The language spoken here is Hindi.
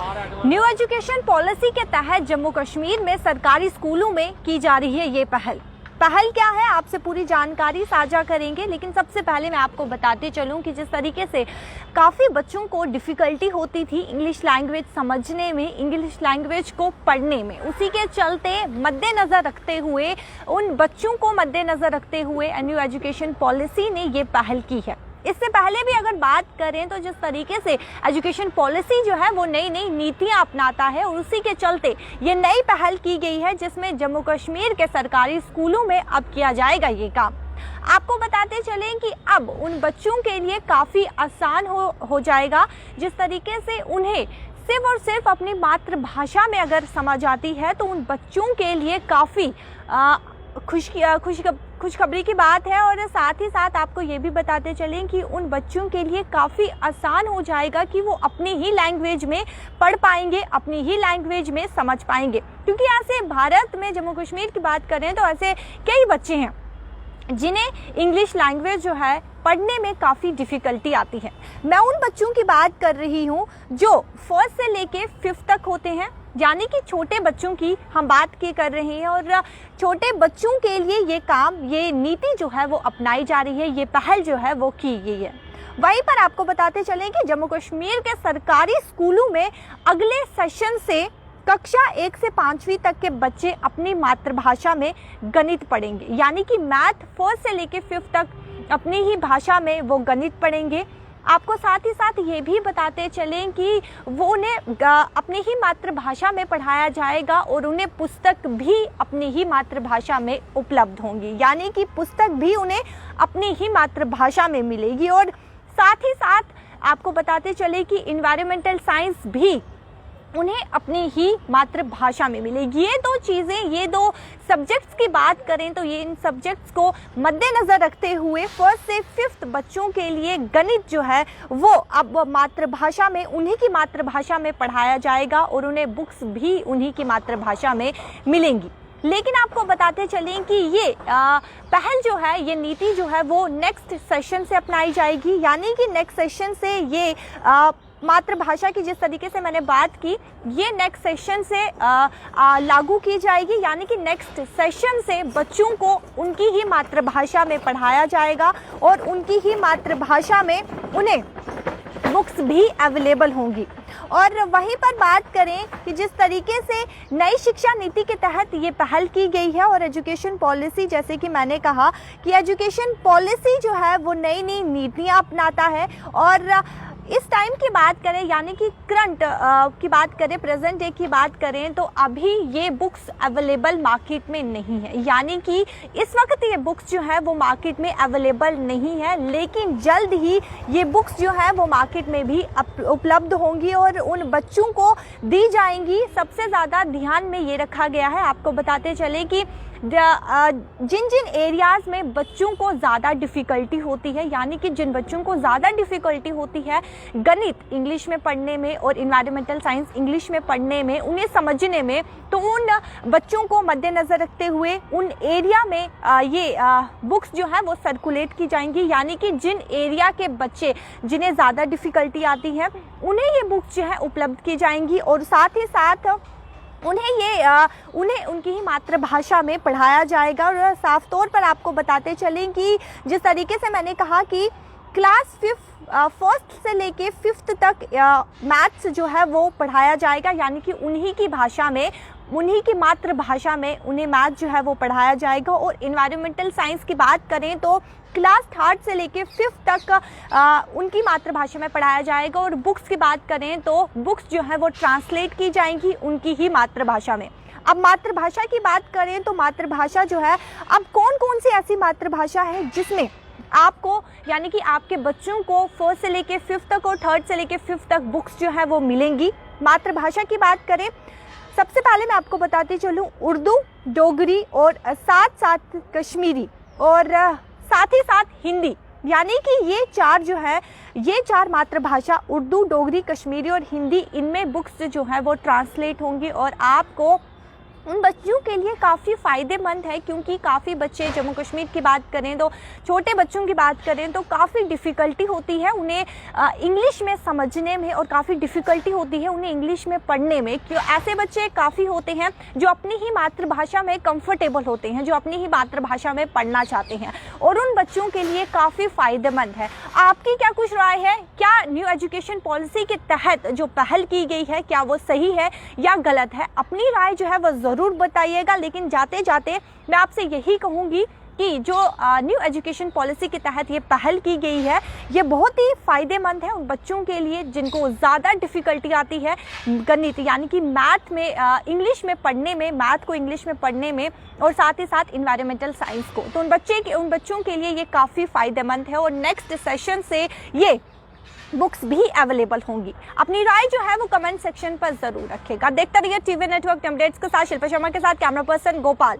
न्यू एजुकेशन पॉलिसी के तहत जम्मू कश्मीर में सरकारी स्कूलों में की जा रही है ये पहल क्या है, आपसे पूरी जानकारी साझा करेंगे। लेकिन सबसे पहले मैं आपको बताते चलूं कि जिस तरीके से काफ़ी बच्चों को डिफ़िकल्टी होती थी इंग्लिश लैंग्वेज समझने में, इंग्लिश लैंग्वेज को पढ़ने में, उसी के चलते मद्देनज़र रखते हुए, उन बच्चों को मद्देनज़र रखते हुए न्यू एजुकेशन पॉलिसी ने ये पहल की है। इससे पहले भी अगर बात करें तो जिस तरीके से एजुकेशन पॉलिसी जो है वो नई नई नीतियां अपनाता है, और उसी के चलते ये नई पहल की गई है जिसमें जम्मू कश्मीर के सरकारी स्कूलों में अब किया जाएगा ये काम। आपको बताते चलें कि अब उन बच्चों के लिए काफ़ी आसान हो जाएगा, जिस तरीके से उन्हें सिर्फ और सिर्फ अपनी मातृभाषा में अगर समझ आती है तो उन बच्चों के लिए काफ़ी खुशखबरी की बात है। और साथ ही साथ आपको ये भी बताते चलें कि उन बच्चों के लिए काफ़ी आसान हो जाएगा कि वो अपनी ही लैंग्वेज में पढ़ पाएंगे, अपनी ही लैंग्वेज में समझ पाएंगे। क्योंकि ऐसे भारत में जम्मू कश्मीर की बात करें तो ऐसे कई बच्चे हैं जिन्हें इंग्लिश लैंग्वेज जो है पढ़ने में काफ़ी डिफ़िकल्टी आती है। मैं उन बच्चों की बात कर रही हूँ जो फर्स्ट से लेके 5th तक होते हैं, यानी कि छोटे बच्चों की हम बात कर रहे हैं। और छोटे बच्चों के लिए ये काम, ये नीति जो है वो अपनाई जा रही है, ये पहल जो है वो की गई है। वहीं पर आपको बताते चलें कि जम्मू कश्मीर के सरकारी स्कूलों में अगले सेशन से कक्षा 1 से 5वीं तक के बच्चे अपनी मातृभाषा में गणित पढ़ेंगे, यानी कि मैथ 1st से लेके 5th तक अपनी ही भाषा में वो गणित पढ़ेंगे। आपको साथ ही साथ ये भी बताते चलें कि वो उन्हें अपनी ही मातृभाषा में पढ़ाया जाएगा और उन्हें पुस्तक भी अपनी ही मातृभाषा में उपलब्ध होंगी, यानी कि पुस्तक भी उन्हें अपनी ही मातृभाषा में मिलेगी। और साथ ही साथ आपको बताते चले कि इन्वायरमेंटल साइंस भी उन्हें अपनी ही मातृभाषा में मिलेगी। ये दो चीज़ें, ये दो सब्जेक्ट्स की बात करें तो ये इन सब्जेक्ट्स को मद्देनज़र रखते हुए 1st से 5th बच्चों के लिए गणित जो है वो अब मातृभाषा में, उन्हीं की मातृभाषा में पढ़ाया जाएगा और उन्हें बुक्स भी उन्हीं की मातृभाषा में मिलेंगी। लेकिन आपको बताते चलें कि ये पहल जो है, ये नीति जो है वो नेक्स्ट सेशन से अपनाई जाएगी, यानी कि नेक्स्ट सेशन से ये मातृभाषा की जिस तरीके से मैंने बात की, ये नेक्स्ट सेशन से लागू की जाएगी, यानी कि नेक्स्ट सेशन से बच्चों को उनकी ही मातृभाषा में पढ़ाया जाएगा और उनकी ही मातृभाषा में उन्हें बुक्स भी अवेलेबल होंगी। और वहीं पर बात करें कि जिस तरीके से नई शिक्षा नीति के तहत ये पहल की गई है और एजुकेशन पॉलिसी, जैसे कि मैंने कहा कि एजुकेशन पॉलिसी जो है वो नई नई नीतियाँ अपनाता है। और इस टाइम की बात करें, यानी कि करंट की बात करें, प्रेजेंट डे की बात करें, तो अभी ये बुक्स अवेलेबल मार्केट में नहीं है, यानी कि इस वक्त ये बुक्स जो है वो मार्केट में अवेलेबल नहीं है। लेकिन जल्द ही ये बुक्स जो है वो मार्केट में भी उपलब्ध होंगी और उन बच्चों को दी जाएंगी। सबसे ज़्यादा ध्यान में ये रखा गया है, आपको बताते चले कि जिन जिन एरियाज़ में बच्चों को ज़्यादा डिफ़िकल्टी होती है, यानी कि जिन बच्चों को ज़्यादा डिफ़िकल्टी होती है गणित इंग्लिश में पढ़ने में और इन्वायरमेंटल साइंस इंग्लिश में पढ़ने में, उन्हें समझने में, तो उन बच्चों को मद्देनज़र रखते हुए उन एरिया में ये बुक्स जो है वो सर्कुलेट की जाएंगी, यानी कि जिन एरिया के बच्चे जिन्हें ज़्यादा डिफ़िकल्टी आती है उन्हें ये बुक्स जो है उपलब्ध की जाएंगी। और साथ ही साथ उन्हें उनकी ही मातृभाषा में पढ़ाया जाएगा। और साफ तौर पर आपको बताते चलें कि जिस तरीके से मैंने कहा कि क्लास 1st से लेके 5th तक मैथ्स जो है वो पढ़ाया जाएगा, यानी कि उन्हीं की भाषा में, उन्हीं की मातृभाषा में उन्हें मैथ जो है वो पढ़ाया जाएगा। और इन्वायरमेंटल साइंस की बात करें तो क्लास 3rd से लेके 5th तक उनकी मातृभाषा में पढ़ाया जाएगा। और बुक्स की बात करें तो बुक्स जो है वो ट्रांसलेट की जाएंगी उनकी ही मातृभाषा में। अब मातृभाषा की बात करें तो मातृभाषा जो है, अब कौन कौन सी ऐसी मातृभाषा है जिसमें आपको, यानी कि आपके बच्चों को 1st से लेके 5th तक और 3rd से लेके 5th तक बुक्स जो है वो मिलेंगी। मातृभाषा की बात करें, सबसे पहले मैं आपको बताती चलूँ उर्दू, डोगरी और साथ साथ कश्मीरी और साथ ही साथ हिंदी, यानी कि ये 4 जो है, ये 4 मातृभाषा उर्दू, डोगरी, कश्मीरी और हिंदी, इनमें बुक्स जो है वो ट्रांसलेट होंगी और आपको उन बच्चों के लिए काफ़ी फ़ायदेमंद है, क्योंकि काफ़ी बच्चे, जम्मू कश्मीर की बात करें तो छोटे बच्चों की बात करें तो काफ़ी डिफ़िकल्टी होती है उन्हें इंग्लिश में समझने में, और काफ़ी डिफ़िकल्टी होती है उन्हें इंग्लिश में पढ़ने में। क्यों? ऐसे बच्चे काफ़ी होते हैं जो अपनी ही मातृभाषा में कंफर्टेबल होते हैं, जो अपनी ही मातृभाषा में पढ़ना चाहते हैं, और उन बच्चों के लिए काफ़ी फ़ायदेमंद है। आपकी क्या कुछ राय है? क्या न्यू एजुकेशन पॉलिसी के तहत जो पहल की गई है, क्या वो सही है या गलत है? अपनी राय जो है वो ज़रूर बताइएगा। लेकिन जाते जाते मैं आपसे यही कहूँगी कि जो न्यू एजुकेशन पॉलिसी के तहत ये पहल की गई है, ये बहुत ही फ़ायदेमंद है उन बच्चों के लिए जिनको ज़्यादा डिफ़िकल्टी आती है गणित यानी कि मैथ में, इंग्लिश में पढ़ने में, मैथ को इंग्लिश में पढ़ने में, और साथ ही साथ इन्वायरमेंटल साइंस को। तो उन बच्चों के लिए ये काफ़ी फ़ायदेमंद है, और नेक्स्ट सेशन से ये बुक्स भी अवेलेबल होंगी। अपनी राय जो है वो कमेंट सेक्शन पर ज़रूर रखेगा। देखते रहिए टीवी नेटवर्क अपडेट्स के साथ। शिल्पा शर्मा के साथ, कैमरा पर्सन गोपाल।